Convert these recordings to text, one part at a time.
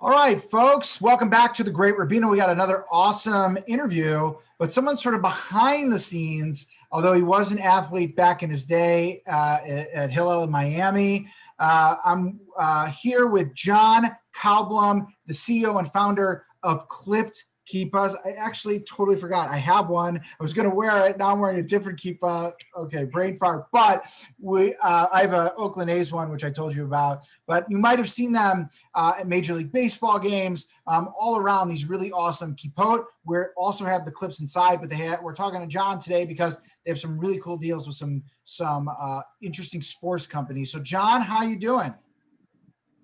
All right, folks, welcome back to the Great Rubino. We got another awesome interview, but someone sort of behind the scenes, although he was an athlete back in his day at Hillel in Miami. I'm here with John Kaweblum, the CEO and founder of Klipped Kippahs. I actually totally forgot. I have one. I was going to wear it. Now I'm wearing a different kippah. Okay, brain fart. But I have a Oakland A's one, which I told you about. But you might have seen them at Major League Baseball games, all around these really awesome Kippot. We also have the clips inside, but we're talking to John today because they have some really cool deals with some interesting sports companies. So John, how you doing?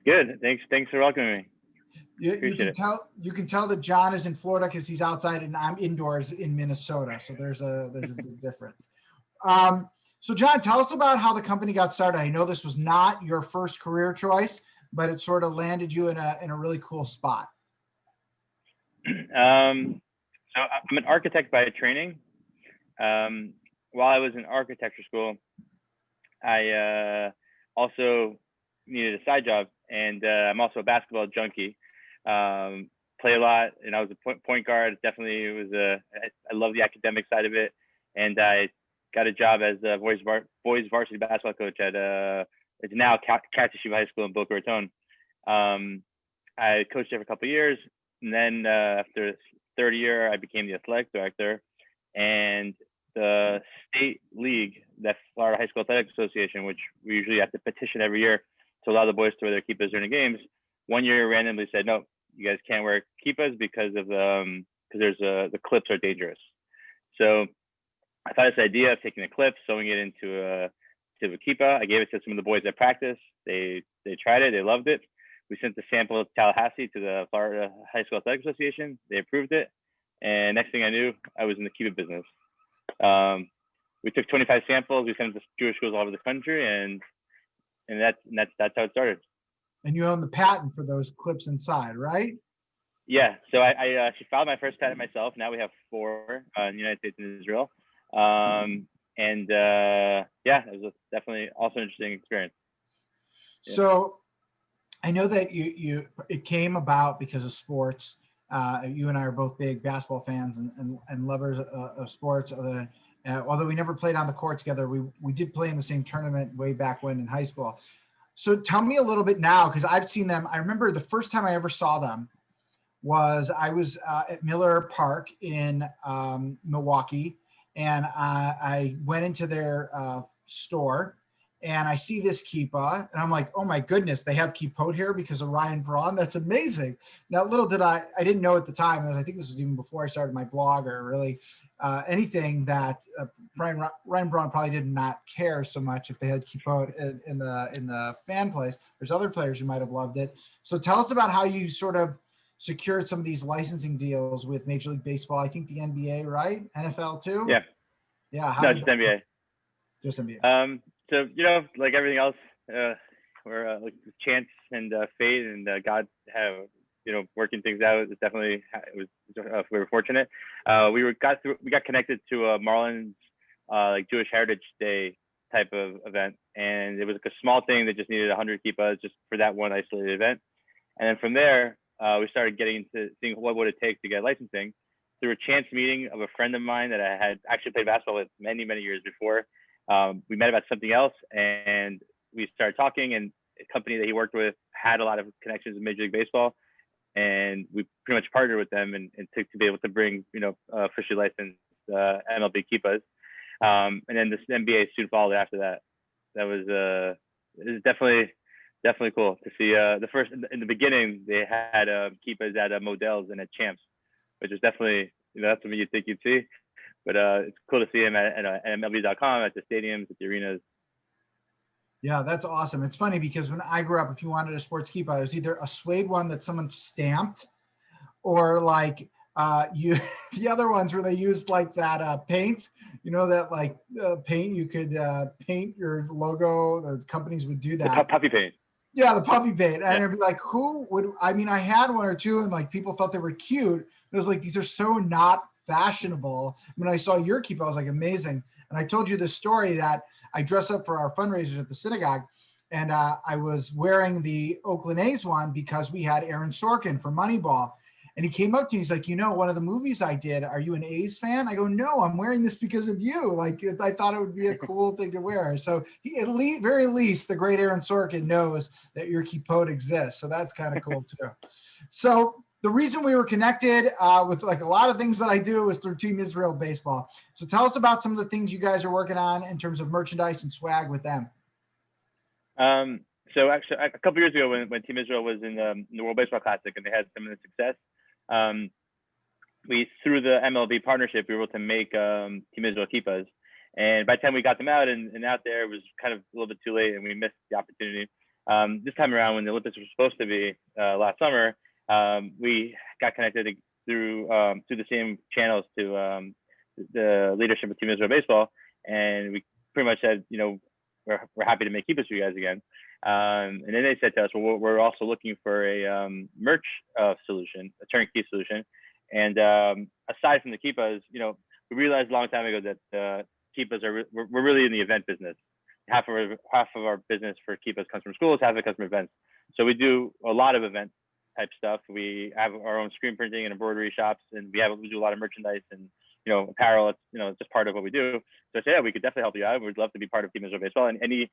Good. Thanks for welcoming me. You can tell that John is in Florida because he's outside and I'm indoors in Minnesota. So there's a big difference. So John, tell us about how the company got started. I know this was not your first career choice, but it sort of landed you in a really cool spot. So I'm an architect by training. While I was in architecture school, I also needed a side job, and I'm also a basketball junkie. Play a lot, and I was a point guard. Definitely, I love the academic side of it, and I got a job as a boys varsity basketball coach at it's now Calcasieu High School in Boca Raton. I coached there for a couple of years, and then after the third year, I became the athletic director, and the state league, that Florida High School Athletic Association, which we usually have to petition every year to allow the boys to wear their kippahs during the games. One year randomly said, no, you guys can't wear kippahs because the clips are dangerous. So I thought this idea of taking the clip, sewing it into a kippah. I gave it to some of the boys at practice. They tried it. They loved it. We sent the sample to Tallahassee to the Florida High School Athletic Association. They approved it. And next thing I knew, I was in the kippah business. We took 25 samples. We sent them to Jewish schools all over the country, and that's how it started. And you own the patent for those clips inside, right? Yeah. So I actually filed my first patent myself. Now we have 4 in the United States and Israel. It was definitely also an interesting experience. Yeah. So I know that it came about because of sports. You and I are both big basketball fans and lovers of sports. Although we never played on the court together, we did play in the same tournament way back when in high school. So tell me a little bit now, because I've seen them. I remember the first time I ever saw them was I was at Miller Park in Milwaukee, and I went into their store, and I see this kippah, and I'm like, oh my goodness, they have Kippot here because of Ryan Braun. That's amazing. Now, little did I didn't know at the time, and I think this was even before I started my blog or really anything, that Ryan Braun probably did not care so much if they had Kippot in the fan place. There's other players who might have loved it. So tell us about how you sort of secured some of these licensing deals with Major League Baseball. I think the NBA, right? NFL too? Yeah. Yeah. No, just NBA. Just NBA. So, like everything else, we're like chance and fate and God have, working things out. We were fortunate. We got connected to a Marlins like Jewish Heritage Day type of event, and it was like a small thing that just needed 100 kippahs just for that one isolated event. And then from there, we started getting into seeing what would it take to get licensing through a chance meeting of a friend of mine that I had actually played basketball with many years before. We met about something else, and we started talking, and a company that he worked with had a lot of connections in Major League Baseball, and we pretty much partnered with them and to be able to bring, officially licensed MLB kippahs. And then this NBA soon followed after that. That was it was definitely cool to see. The first in the beginning, they had kippahs at Modell's and at Champs, which is definitely, that's something you'd think you'd see. But it's cool to see him at MLB.com, at the stadiums, at the arenas. Yeah, that's awesome. It's funny because when I grew up, if you wanted a sports kippah, it was either a suede one that someone stamped, or like the other ones where they used like that paint, that like paint you could paint your logo. The companies would do that. The puffy paint. Yeah, the puffy paint. And it'd be like, I had one or two, and like people thought they were cute. It was like, these are so not fashionable. When I saw your kippah, I was like, amazing. And I told you this story that I dress up for our fundraisers at the synagogue, and I was wearing the Oakland A's one because we had Aaron Sorkin for Moneyball. And he came up to me, he's like, one of the movies I did, are you an A's fan? I go, no, I'm wearing this because of you. Like, I thought it would be a cool thing to wear. So he, at least, very least, the great Aaron Sorkin knows that your Kippot exists. So that's kind of cool too. So the reason we were connected with like a lot of things that I do is through Team Israel Baseball. So tell us about some of the things you guys are working on in terms of merchandise and swag with them. So actually, a couple years ago, when Team Israel was in the World Baseball Classic and they had some of the success, we, through the MLB partnership, we were able to make Team Israel Kippahs. And by the time we got them out and out there, it was kind of a little bit too late, and we missed the opportunity. This time around, when the Olympics were supposed to be last summer, we got connected through the same channels to the leadership of Team Israel Baseball, and we pretty much said, we're happy to make Kippahs for you guys again. And then they said to us, well, we're also looking for a merch solution, a turnkey solution. And aside from the Kippahs, we realized a long time ago that Kippahs we're really in the event business. Half of our business for Kippahs comes from schools, half of it comes from events. So we do a lot of event type stuff. We have our own screen printing and embroidery shops, and we do a lot of merchandise and apparel. It's just part of what we do. So I said, yeah, we could definitely help you out. We'd love to be part of Team Israel Baseball, and any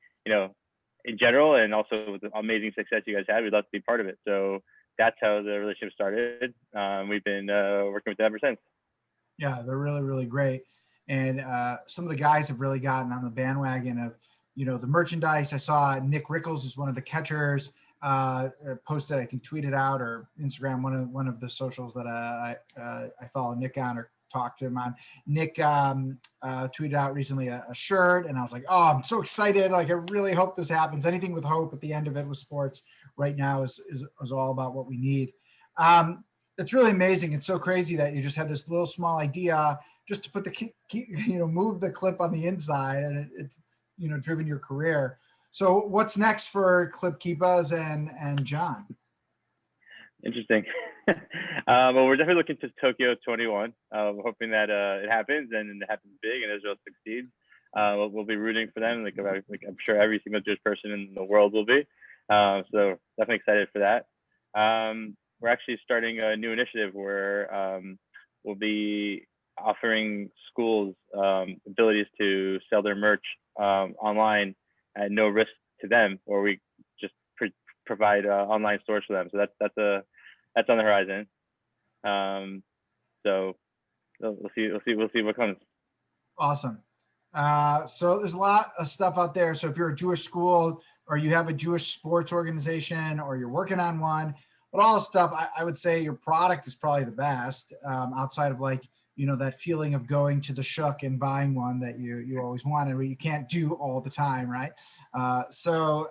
in general, and also with the amazing success you guys had, we'd love to be part of it. So that's how the relationship started. We've been working with them ever since. Yeah, they're really, really great. And some of the guys have really gotten on the bandwagon of, the merchandise. I saw Nick Rickles is one of the catchers, posted, I think, tweeted out or Instagram, one of the socials that I follow Nick on or talked to him on. Nick tweeted out recently a shirt, and I was like, oh, I'm so excited. Like, I really hope this happens. Anything with hope at the end of it with sports right now is all about what we need. It's really amazing. It's so crazy that you just had this little small idea just to put move the clip on the inside, and it's driven your career. So what's next for Klipped Kippahs and John? Interesting. Well, we're definitely looking to Tokyo 21. We're hoping that it happens and it happens big and Israel succeeds. We'll be rooting for them. Like I'm sure every single Jewish person in the world will be. So definitely excited for that. We're actually starting a new initiative where we'll be offering schools abilities to sell their merch online at no risk to them, or we just provide online stores for them. So that's on the horizon. So we'll see what comes. Awesome. So there's a lot of stuff out there. So if you're a Jewish school or you have a Jewish sports organization or you're working on one, but all the stuff, I would say your product is probably the best outside of like, that feeling of going to the shuk and buying one that you always wanted, where you can't do all the time, right? So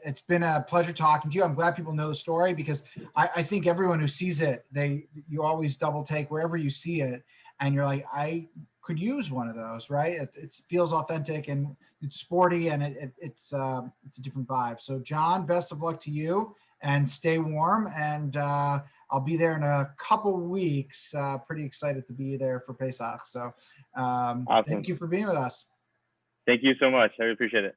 it's been a pleasure talking to you. I'm glad people know the story because I think everyone who sees it, you always double take wherever you see it, and you're like, I could use one of those, right? It feels authentic and it's sporty and it's a different vibe. So John, best of luck to you and stay warm. And I'll be there in a couple weeks. Pretty excited to be there for Pesach. So awesome. Thank you for being with us. Thank you so much. I really appreciate it.